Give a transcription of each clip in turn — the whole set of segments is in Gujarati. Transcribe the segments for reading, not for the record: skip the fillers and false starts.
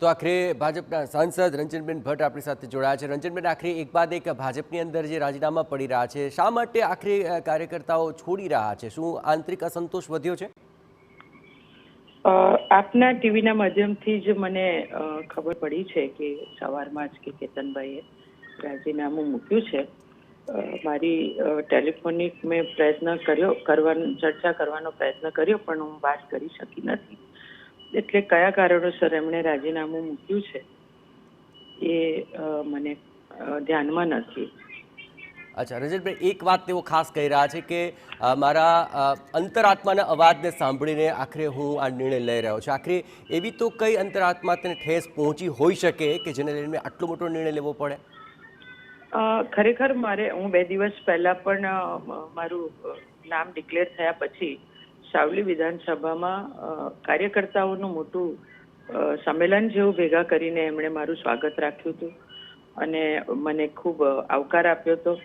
તો આખરે ભાજપના સાંસદ રંજનબેન ભટ્ટ આપણી સાથે જોડાયા છે। રંજનબેન, આખરે એક બાદ એક ભાજપની અંદર જે રાજીનામા પડી રહ્યા છે, શા માટે આખરે કાર્યકર્તાઓ છોડી રહ્યા છે? શું આંતરિક અસંતોષ વધ્યો છે? આપના ટીવીના માધ્યમથી જ મને ખબર પડી છે કે સવારમાં જ કે કેતનભાઈએ રાજીનામું મૂક્યું છે। મારી ટેલિફોનિક મેં પ્રયત્ન ચર્ચા કરવાનો પ્રયત્ન કર્યો, પણ હું વાત કરી શકી નથી। એટલે કયા કારણોસર એમણે રાજીનામું મૂક્યું છે એ મને ધ્યાનમાં નથી। અચ્છા રંજનભાઈ, એક વાત તેઓ ખાસ કહી રહ્યા છે કે મારા અંતરાત્માના અવાજને સાંભળીને આખરે હું આ નિર્ણય લઈ રહ્યો છું। આખરે એવી તો કઈ અંતરાત્મા તેને ઠેસ પહોંચી હોઈ શકે કે જેને લઈને આટલો મોટો નિર્ણય લેવો પડે? ખરેખર હું 2 દિવસ પહેલા પણ મારું નામ ડિક્લેર થયા પછી સાવલી વિધાનસભામાં કાર્યકર્તાઓનું મોટું સંમેલન જેવું ભેગા કરીને એમણે મારું સ્વાગત રાખ્યું હતું અને મને ખૂબ આવકાર આપ્યો હતો।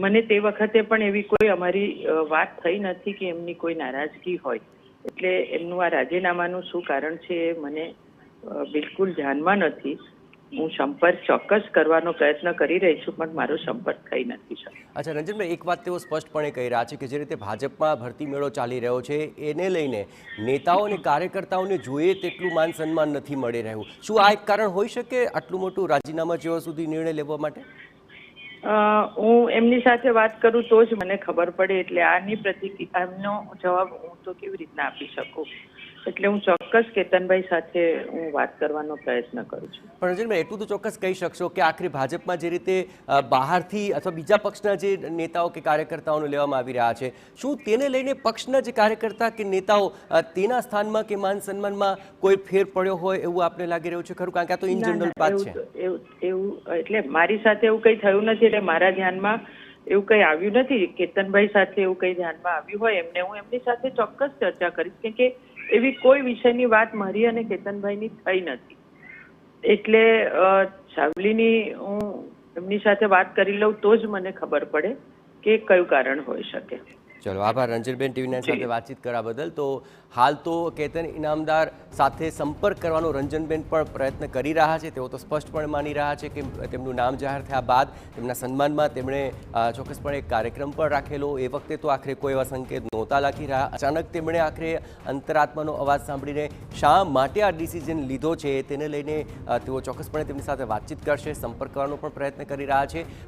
મને તે વખતે પણ એવી કોઈ અમારી વાત થઈ નથી કે એમની કોઈ નારાજગી હોય। એટલે એમનું આ રાજીનામાનું શું કારણ છે એ મને બિલકુલ ધ્યાનમાં નથી। હું સંપર્ક ચોક્કસ કરવાનો પ્રયત્ન કરી રહી છું, પણ મારો સંપર્ક થઈ નથી શકતો। અચ્છા રંજનભાઈ, એક વાત તેઓ સ્પષ્ટપણે કહી રહ્યા છે કે જે રીતે ભાજપમાં ભરતી મેળો ચાલી રહ્યો છે એને લઈને નેતાઓ અને કાર્યકર્તાઓને જોઈએ તેટલું માન સન્માન નથી મળી રહ્યું। શું આ એક કારણ હોઈ શકે આટલું મોટું રાજીનામા જેવા સુધી નિર્ણય લેવા માટે? હું એમની સાથે વાત કરું તો જ મને ખબર પડે। એટલે આની પ્રતિક્રિયાનો જવાબ હું તો કેવી રીતના આપી શકું? એટલે હું ચોક્કસ કેતનભાઈ સાથે હું વાત કરવાનો પ્રયત્ન કરું છું। પણ રંજનભાઈ, એટલું તો ચોક્કસ કહી શકશો કે આખરે ભાજપમાં જે રીતે બહારથી અથવા બીજા પક્ષના જે નેતાઓ કે કાર્યકર્તાઓને લેવામાં આવી રહ્યા છે, શું તેને લઈને પક્ષના જે કાર્યકર્તા કે નેતાઓ તેના સ્થાનમાં કે માન સન્માનમાં કોઈ ફેર પડ્યો હોય એવું આપને લાગી રહ્યું છે ખરું? કારણ કે આ તો ઇન જનરલ વાત છે। એવું એટલે મારી સાથે એવું કંઈ થયું નથી, એટલે મારા ધ્યાનમાં એવું કંઈ આવ્યું નથી। કેતનભાઈ સાથે એવું કંઈ ધ્યાનમાં આવ્યું હોય હું એમની સાથે ચોક્કસ ચર્ચા કરીશ, કે એવી કોઈ વિષયની વાત મારી અને કેતનભાઈની થઈ નથી। એટલે સાવલીની હું એમની સાથે વાત કરી લઉં તો જ મને ખબર પડે કે કયું કારણ હોઈ શકે। ચલો, આભાર રંજનબેન ટીવી9 સાથે વાતચીત કરવા બદલ। તો હાલ તો કેતન ઇનામદાર સાથે સંપર્ક કરવાનો રંજનબેન પણ પ્રયત્ન કરી રહ્યા છે। તેઓ તો સ્પષ્ટપણે માની રહ્યા છે કે તેમનું નામ જાહેર થયા બાદ તેમના સન્માનમાં તેમણે ચોક્કસપણે એક કાર્યક્રમ પણ રાખેલો। એ વખતે તો આખરે કોઈ એવા સંકેત નહોતા લાગી રહ્યા। અચાનક તેમણે આખરે અંતરાત્માનો અવાજ સાંભળીને શા માટે આ ડિસિઝન લીધો છે તેને લઈને તેઓ ચોક્કસપણે તેમની સાથે વાતચીત કરશે, સંપર્ક કરવાનો પણ પ્રયત્ન કરી રહ્યા છે।